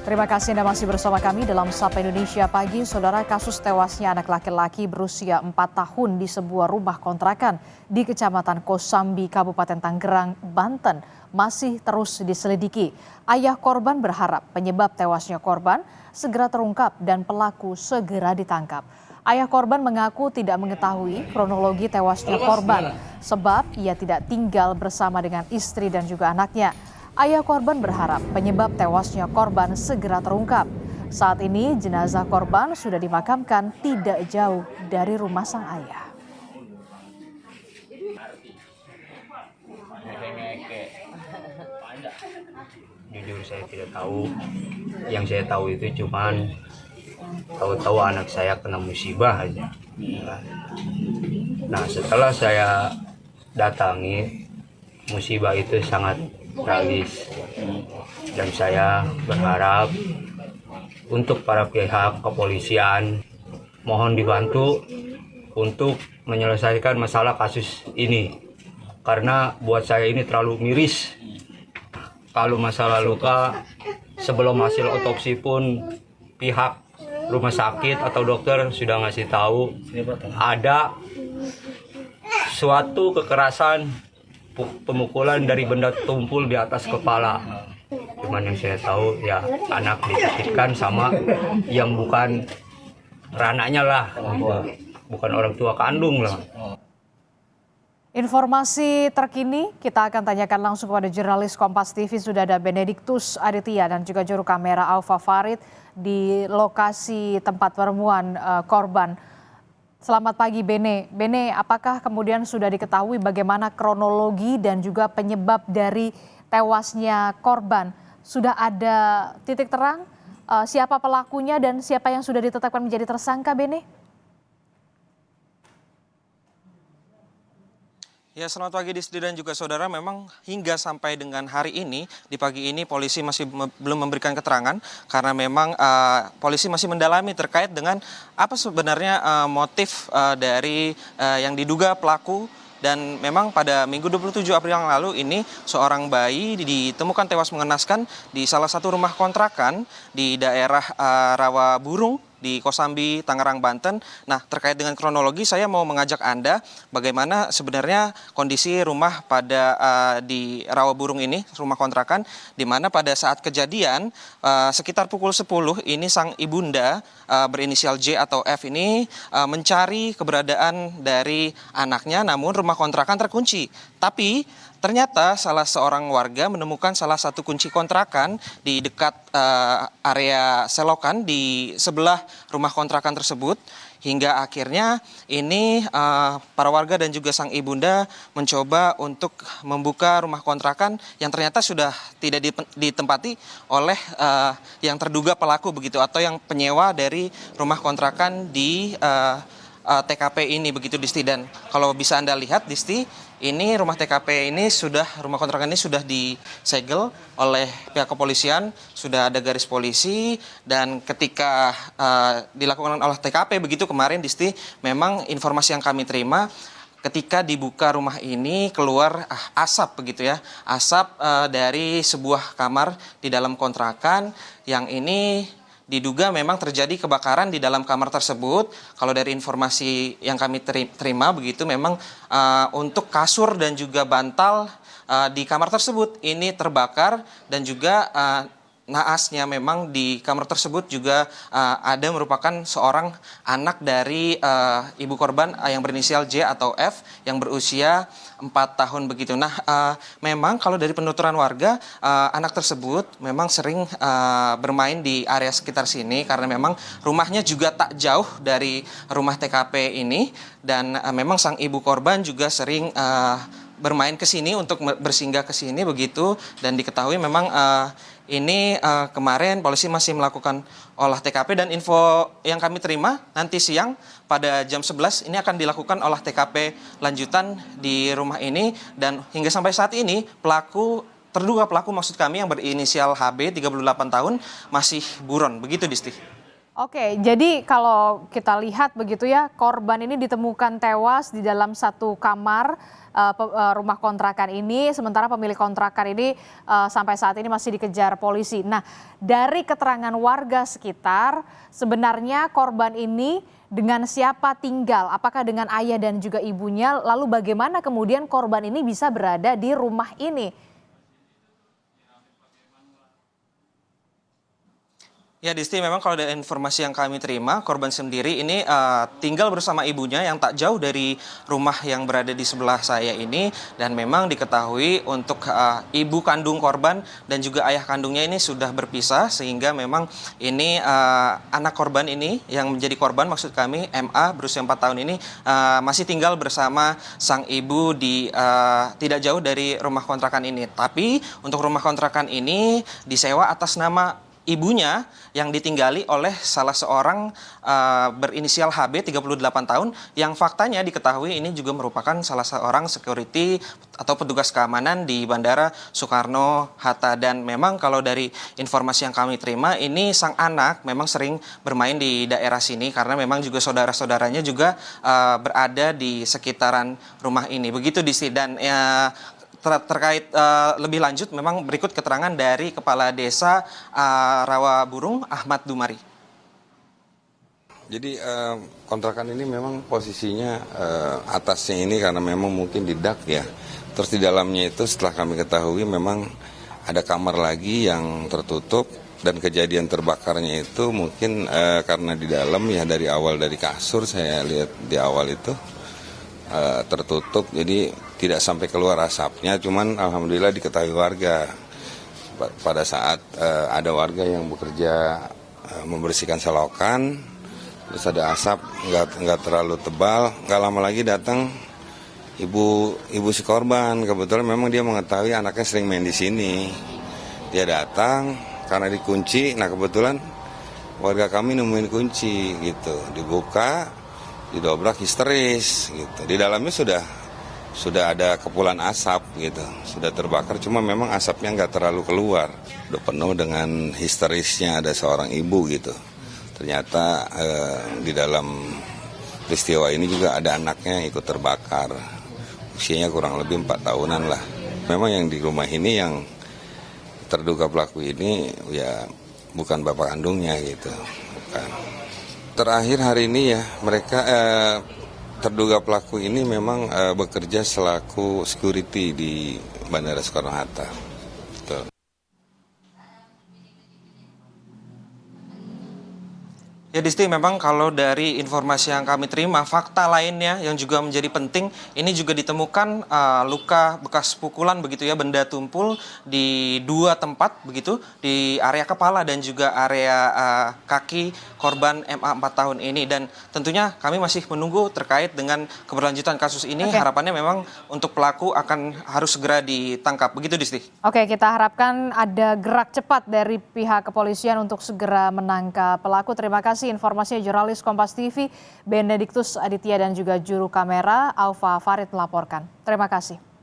Terima kasih Anda masih bersama kami dalam Sapa Indonesia Pagi. Saudara, kasus tewasnya anak laki-laki berusia 4 tahun di sebuah rumah kontrakan di Kecamatan Kosambi, Kabupaten Tangerang, Banten masih terus diselidiki. Ayah korban berharap penyebab tewasnya korban segera terungkap dan pelaku segera ditangkap. Ayah korban mengaku tidak mengetahui kronologi tewasnya korban sebab ia tidak tinggal bersama dengan istri dan juga anaknya. Ayah korban berharap penyebab tewasnya korban segera terungkap. Saat ini jenazah korban sudah dimakamkan tidak jauh dari rumah sang ayah. Jujur saya tidak tahu. Yang saya tahu itu cuman tahu-tahu anak saya kena musibah aja. Nah, setelah saya datangi, musibah itu sangat tragis, dan saya berharap untuk para pihak kepolisian mohon dibantu untuk menyelesaikan masalah kasus ini, karena buat saya ini terlalu miris. Kalau masalah luka, sebelum hasil otopsi pun pihak rumah sakit atau dokter sudah ngasih tahu ada suatu kekerasan, pemukulan dari benda tumpul di atas kepala. Cuman yang saya tahu ya anak dititipkan sama yang bukan rananya lah, bukan orang tua kandung lah. Informasi terkini kita akan tanyakan langsung kepada jurnalis Kompas TV. Sudah ada Benediktus Aditya dan juga juru kamera Alfa Farid di lokasi tempat penemuan korban. Selamat pagi Bene. Bene, apakah kemudian sudah diketahui bagaimana kronologi dan juga penyebab dari tewasnya korban? Sudah ada titik terang siapa pelakunya dan siapa yang sudah ditetapkan menjadi tersangka, Bene? Ya, selamat pagi Disti dan juga saudara. Memang hingga sampai dengan hari ini, di pagi ini polisi masih belum memberikan keterangan karena memang polisi masih mendalami terkait dengan apa sebenarnya motif dari yang diduga pelaku. Dan memang pada Minggu 27 April yang lalu ini seorang bayi ditemukan tewas mengenaskan di salah satu rumah kontrakan di daerah Rawa Burung di Kosambi, Tangerang, Banten. Nah, terkait dengan kronologi, saya mau mengajak Anda bagaimana sebenarnya kondisi rumah pada di Rawa Burung ini, rumah kontrakan, di mana pada saat kejadian sekitar pukul 10 ini sang ibunda berinisial J atau F ini mencari keberadaan dari anaknya, namun rumah kontrakan terkunci. Tapi ternyata salah seorang warga menemukan salah satu kunci kontrakan di dekat area selokan di sebelah rumah kontrakan tersebut. Hingga akhirnya ini para warga dan juga sang ibunda mencoba untuk membuka rumah kontrakan yang ternyata sudah tidak ditempati oleh yang terduga pelaku begitu, atau yang penyewa dari rumah kontrakan di TKP ini begitu Disti. Dan kalau bisa Anda lihat Disti, ini rumah TKP ini rumah kontrakan ini sudah disegel oleh pihak kepolisian, sudah ada garis polisi, dan ketika dilakukan oleh TKP begitu kemarin Disti, memang informasi yang kami terima ketika dibuka rumah ini keluar asap begitu ya, asap dari sebuah kamar di dalam kontrakan yang ini diduga memang terjadi kebakaran di dalam kamar tersebut. Kalau dari informasi yang kami terima begitu, memang untuk kasur dan juga bantal di kamar tersebut ini terbakar, dan juga naasnya memang di kamar tersebut juga ada merupakan seorang anak dari ibu korban yang berinisial J atau F yang berusia 4 tahun begitu. Nah, memang kalau dari penuturan warga, anak tersebut memang sering bermain di area sekitar sini karena memang rumahnya juga tak jauh dari rumah TKP ini, dan memang sang ibu korban juga sering bermain ke sini untuk bersinggah ke sini begitu. Dan diketahui memang ini kemarin polisi masih melakukan olah TKP, dan info yang kami terima nanti siang pada jam 11 ini akan dilakukan olah TKP lanjutan di rumah ini. Dan hingga sampai saat ini terduga pelaku maksud kami yang berinisial HB 38 tahun masih buron begitu Disti. Oke, jadi kalau kita lihat begitu ya, korban ini ditemukan tewas di dalam satu kamar rumah kontrakan ini, sementara pemilik kontrakan ini sampai saat ini masih dikejar polisi. Nah, dari keterangan warga sekitar, sebenarnya korban ini dengan siapa tinggal? Apakah dengan ayah dan juga ibunya? Lalu bagaimana kemudian korban ini bisa berada di rumah ini? Ya, Disti, memang kalau dari informasi yang kami terima, korban sendiri ini tinggal bersama ibunya yang tak jauh dari rumah yang berada di sebelah saya ini. Dan memang diketahui untuk ibu kandung korban dan juga ayah kandungnya ini sudah berpisah. Sehingga memang ini anak korban ini yang menjadi korban, maksud kami MA berusia 4 tahun ini masih tinggal bersama sang ibu di tidak jauh dari rumah kontrakan ini. Tapi untuk rumah kontrakan ini disewa atas nama ibunya yang ditinggali oleh salah seorang berinisial HB 38 tahun yang faktanya diketahui ini juga merupakan salah seorang security atau petugas keamanan di Bandara Soekarno-Hatta. Dan memang kalau dari informasi yang kami terima ini sang anak memang sering bermain di daerah sini karena memang juga saudara-saudaranya juga berada di sekitaran rumah ini. Begitu Disti. Dan terkait lebih lanjut memang berikut keterangan dari Kepala Desa Rawaburung Ahmad Dumari. Jadi kontrakan ini memang posisinya atasnya ini karena memang mungkin di dak ya. Terus di dalamnya itu setelah kami ketahui memang ada kamar lagi yang tertutup dan kejadian terbakarnya itu mungkin karena di dalam ya dari awal dari kasur saya lihat di awal itu tertutup, jadi tidak sampai keluar asapnya, cuman alhamdulillah diketahui warga pada saat ada warga yang bekerja membersihkan selokan, terus ada asap nggak terlalu tebal, nggak lama lagi datang ibu si korban. Kebetulan memang dia mengetahui anaknya sering main di sini, dia datang karena dikunci. Nah kebetulan warga kami nemuin kunci gitu, dibuka, didobrak histeris gitu. Di dalamnya sudah ada kepulan asap gitu, sudah terbakar, cuma memang asapnya nggak terlalu keluar. Udah penuh dengan histerisnya ada seorang ibu gitu. Ternyata di dalam peristiwa ini juga ada anaknya yang ikut terbakar. Usianya kurang lebih 4 tahunan lah. Memang yang di rumah ini yang terduga pelaku ini ya bukan bapak kandungnya gitu, bukan. Terakhir hari ini ya mereka terduga pelaku ini memang bekerja selaku security di Bandara Soekarno-Hatta. Betul. Ya Disti, memang kalau dari informasi yang kami terima, fakta lainnya yang juga menjadi penting, ini juga ditemukan luka bekas pukulan begitu ya, benda tumpul di 2 tempat begitu, di area kepala dan juga area kaki korban MA 4 tahun ini. Dan tentunya kami masih menunggu terkait dengan keberlanjutan kasus ini. Oke. Harapannya memang untuk pelaku harus segera ditangkap. Begitu Disti. Oke, kita harapkan ada gerak cepat dari pihak kepolisian untuk segera menangkap pelaku. Terima kasih informasinya jurnalis Kompas TV Benediktus Aditya dan juga juru kamera Alfa Farid melaporkan. Terima kasih.